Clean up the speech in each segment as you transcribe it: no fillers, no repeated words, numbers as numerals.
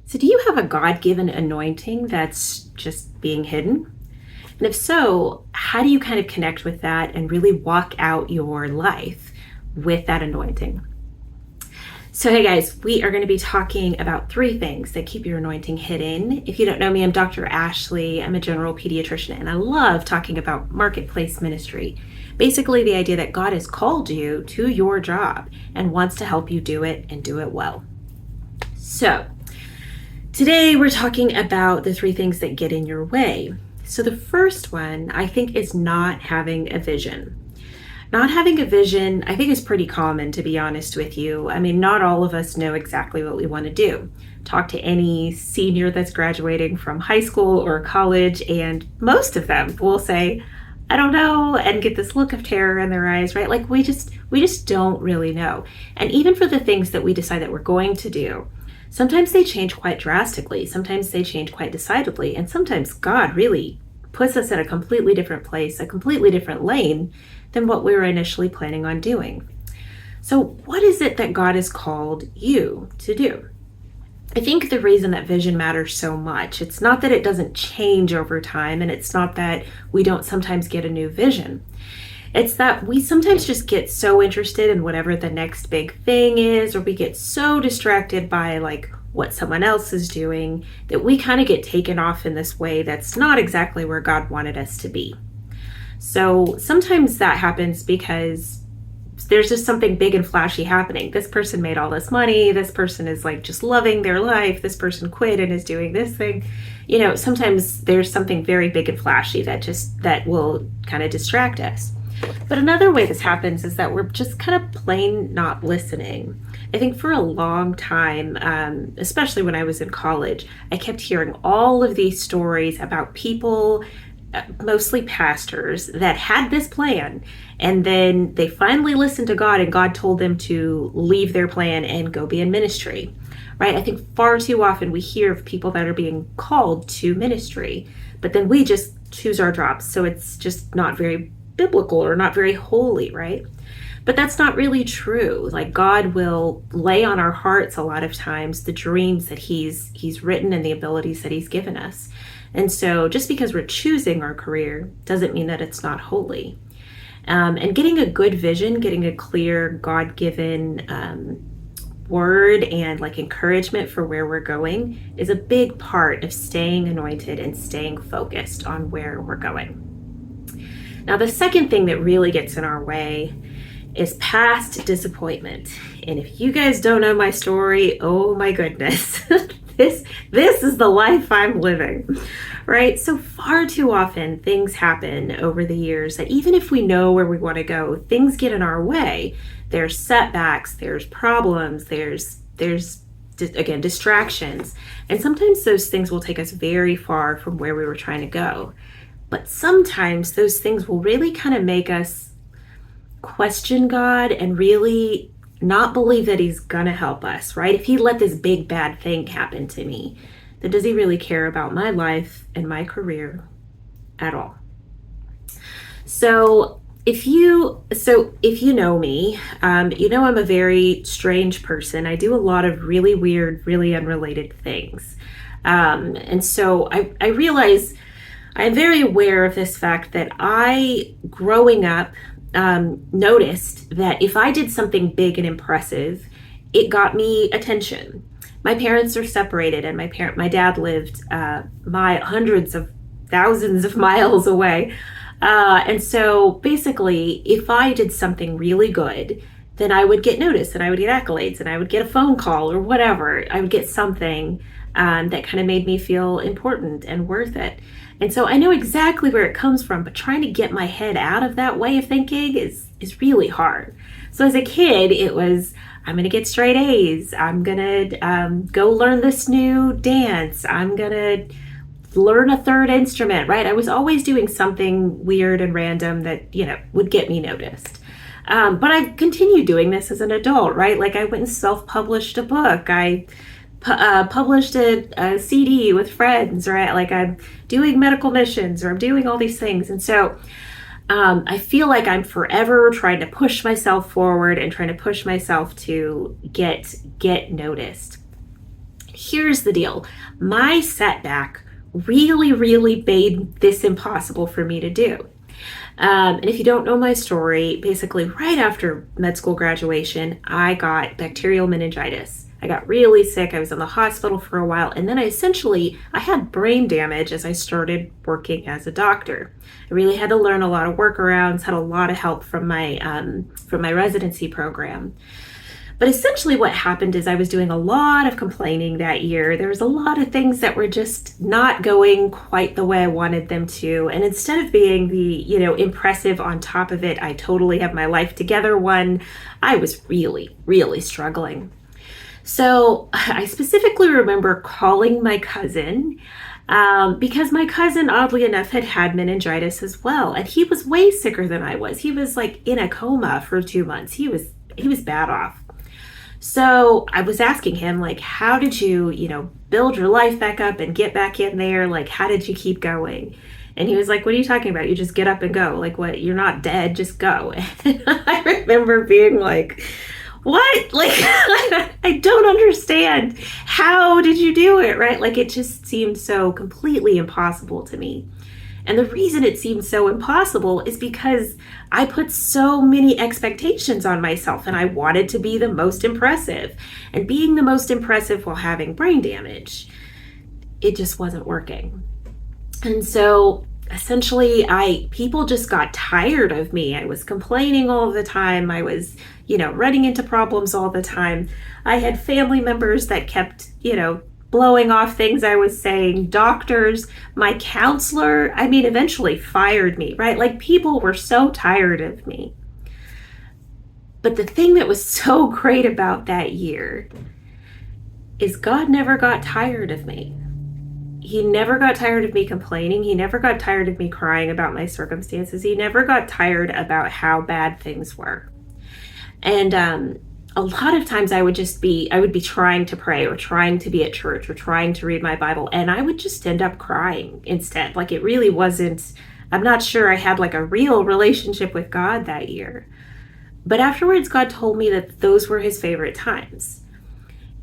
So, do you have a God given anointing that's just being hidden? And if so, how do you kind of connect with that and really walk out your life with that anointing? So, hey guys, we are going to be talking about 3 things that keep your anointing hidden. If you don't know me, I'm Dr. Ashley. I'm a general pediatrician, and I love talking about marketplace ministry. Basically, the idea that God has called you to your job and wants to help you do it and do it well. So, today we're talking about the 3 things that get in your way. So the first one, I think, is not having a vision. Not having a vision, I think, is pretty common, to be honest with you. I mean, not all of us know exactly what we want to do. Talk to any senior that's graduating from high school or college, and most of them will say, I don't know, and get this look of terror in their eyes, right? Like we just don't really know. And even for the things that we decide that we're going to do, sometimes they change quite drastically. Sometimes they change quite decidedly. And sometimes God really puts us in a completely different place, a completely different lane than what we were initially planning on doing. So what is it that God has called you to do? I think the reason that vision matters so much, it's not that it doesn't change over time, and it's not that we don't sometimes get a new vision. It's that we sometimes just get so interested in whatever the next big thing is, or we get so distracted by like what someone else is doing that we kind of get taken off in this way that's not exactly where God wanted us to be. So sometimes that happens because there's just something big and flashy happening. This person made all this money. This person is like just loving their life. This person quit and is doing this thing. You know, sometimes there's something very big and flashy that will kind of distract us. But another way this happens is that we're just kind of plain not listening. I think for a long time, especially when I was in college, I kept hearing all of these stories about people, mostly pastors, that had this plan, and then they finally listened to God, and God told them to leave their plan and go be in ministry, right? I think far too often we hear of people that are being called to ministry, but then we just choose our drops. So it's just not very biblical or not very holy, right? But that's not really true. Like God will lay on our hearts a lot of times the dreams that he's written and the abilities that he's given us. And so just because we're choosing our career doesn't mean that it's not holy. And getting a good vision, getting a clear God-given word and like encouragement for where we're going is a big part of staying anointed and staying focused on where we're going. Now, the second thing that really gets in our way is past disappointment. And if you guys don't know my story, oh my goodness, this is the life I'm living, right? So far too often things happen over the years that even if we know where we want to go, things get in our way. There's setbacks, there's problems, there's again, distractions. And sometimes those things will take us very far from where we were trying to go. But sometimes those things will really kind of make us question God and really not believe that he's gonna help us, right? If he let this big bad thing happen to me, then does he really care about my life and my career at all? So if you know me, you know I'm a very strange person. I do a lot of really weird, really unrelated things. And so I realize I'm very aware of this fact that I, growing up, noticed that if I did something big and impressive, it got me attention. My parents are separated, and my dad lived hundreds of thousands of miles away. And so basically, if I did something really good, then I would get noticed, and I would get accolades, and I would get a phone call or whatever. I would get something that kind of made me feel important and worth it. And so I know exactly where it comes from, but trying to get my head out of that way of thinking is really hard. So as a kid, it was, I'm going to get straight A's. I'm going to go learn this new dance. I'm going to learn a third instrument, right? I was always doing something weird and random that, would get me noticed. But I've continued doing this as an adult, right? Like I went and self-published a book. I published a CD with friends, right? Like I'm doing medical missions, or I'm doing all these things. And so I feel like I'm forever trying to push myself forward and trying to push myself to get noticed. Here's the deal. My setback really, really made this impossible for me to do. And if you don't know my story, basically right after med school graduation, I got bacterial meningitis. I got really sick. I was in the hospital for a while, and then I had brain damage as I started working as a doctor. I really had to learn a lot of workarounds, had a lot of help from my residency program. But essentially what happened is I was doing a lot of complaining that year. There was a lot of things that were just not going quite the way I wanted them to. And instead of being the, impressive on top of it, I totally have my life together one, I was really, really struggling. So I specifically remember calling my cousin because my cousin, oddly enough, had meningitis as well. And he was way sicker than I was. He was like in a coma for 2 months. He was bad off. So I was asking him, like, how did you, build your life back up and get back in there? Like, how did you keep going? And he was like, what are you talking about? You just get up and go. Like, what? You're not dead. Just go. And I remember being like, what? Like, I don't understand. How did you do it? Right? Like, it just seemed so completely impossible to me. And the reason it seemed so impossible is because I put so many expectations on myself and I wanted to be the most impressive. And being the most impressive while having brain damage, it just wasn't working. And so essentially people just got tired of me. I was complaining all the time. I was, running into problems all the time. I had family members that kept, blowing off things I was saying. Doctors, my counselor, eventually fired me, right? Like, people were so tired of me. But the thing that was so great about that year is God never got tired of me. He never got tired of me complaining. He never got tired of me crying about my circumstances. He never got tired about how bad things were. And a lot of times I would be trying to pray or trying to be at church or trying to read my Bible, and I would just end up crying instead. Like, it really wasn't, I'm not sure I had like a real relationship with God that year. But afterwards, God told me that those were his favorite times.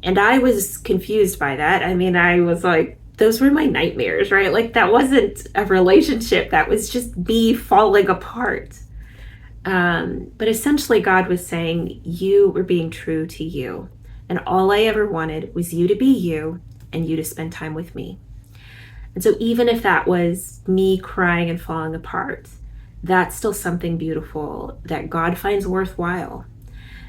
And I was confused by that. I was like, those were my nightmares, right? Like, that wasn't a relationship. That was just me falling apart. But essentially God was saying, you were being true to you. And all I ever wanted was you to be you and you to spend time with me. And so even if that was me crying and falling apart, that's still something beautiful that God finds worthwhile.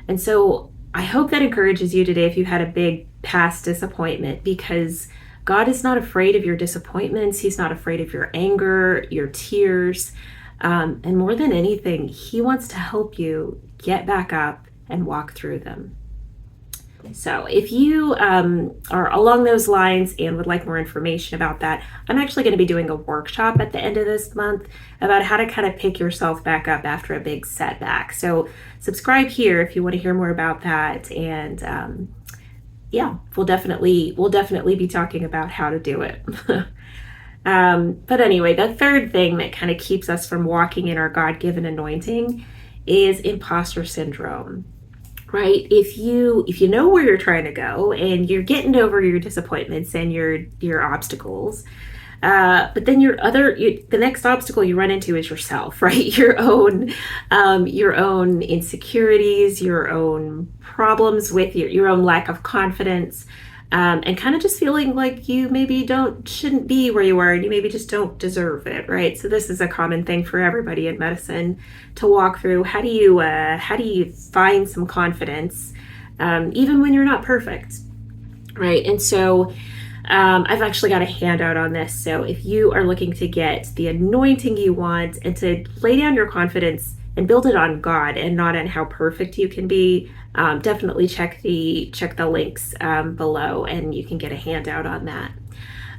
And so I hope that encourages you today if you had a big past disappointment, because God is not afraid of your disappointments. He's not afraid of your anger, your tears. And more than anything, he wants to help you get back up and walk through them. So if you are along those lines and would like more information about that, I'm actually going to be doing a workshop at the end of this month about how to kind of pick yourself back up after a big setback. So subscribe here if you want to hear more about that. And we'll definitely be talking about how to do it. But anyway, the third thing that kind of keeps us from walking in our God-given anointing is imposter syndrome, right? If you know where you're trying to go and you're getting over your disappointments and your obstacles, but then the next obstacle you run into is yourself, right? Your own insecurities, your own problems with your own lack of confidence. And kind of just feeling like you maybe shouldn't be where you are, and you maybe just don't deserve it, right? So this is a common thing for everybody in medicine to walk through. How do you find some confidence, even when you're not perfect, right? And so I've actually got a handout on this. So if you are looking to get the anointing you want and to lay down your confidence and build it on God and not on how perfect you can be, definitely check the links below, and you can get a handout on that.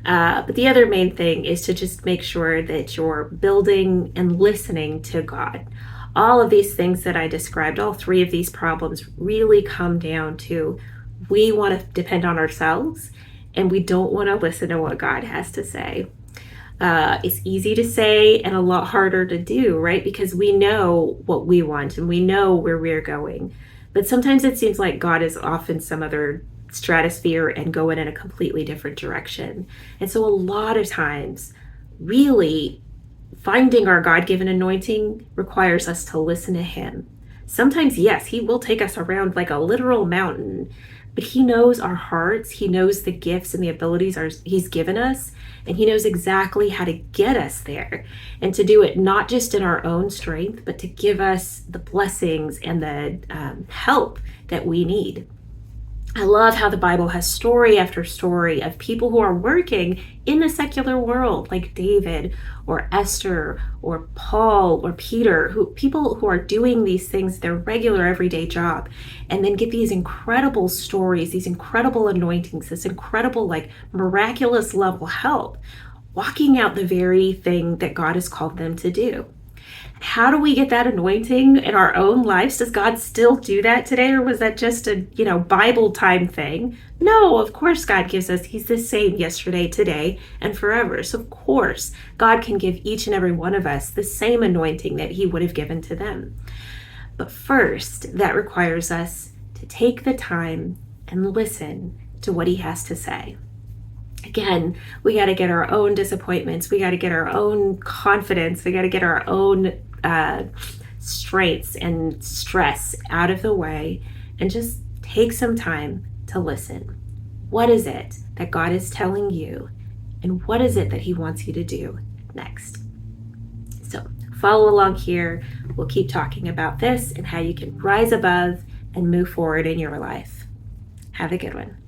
But the other main thing is to just make sure that you're building and listening to God. All of these things that I described, all three of these problems really come down to we want to depend on ourselves and we don't want to listen to what God has to say. It's easy to say and a lot harder to do, right? Because we know what we want and we know where we're going. But sometimes it seems like God is off in some other stratosphere and go in a completely different direction. And so a lot of times, really finding our God-given anointing requires us to listen to him. Sometimes, yes, he will take us around like a literal mountain, but he knows our hearts. He knows the gifts and the abilities he's given us, and he knows exactly how to get us there, and to do it not just in our own strength, but to give us the blessings and the help that we need. I love how the Bible has story after story of people who are working in the secular world, like David or Esther or Paul or Peter, people who are doing these things, their regular everyday job, and then get these incredible stories, these incredible anointings, this incredible, like, miraculous level help, walking out the very thing that God has called them to do. How do we get that anointing in our own lives? Does God still do that today, or was that just a, Bible time thing? No, of course God gives us. He's the same yesterday, today, and forever. So of course God can give each and every one of us the same anointing that he would have given to them. But first, that requires us to take the time and listen to what he has to say. Again, we got to get our own disappointments. We got to get our own confidence. We got to get our own strengths and stress out of the way and just take some time to listen. What is it that God is telling you, and what is it that he wants you to do next? So follow along here. We'll keep talking about this and how you can rise above and move forward in your life. Have a good one.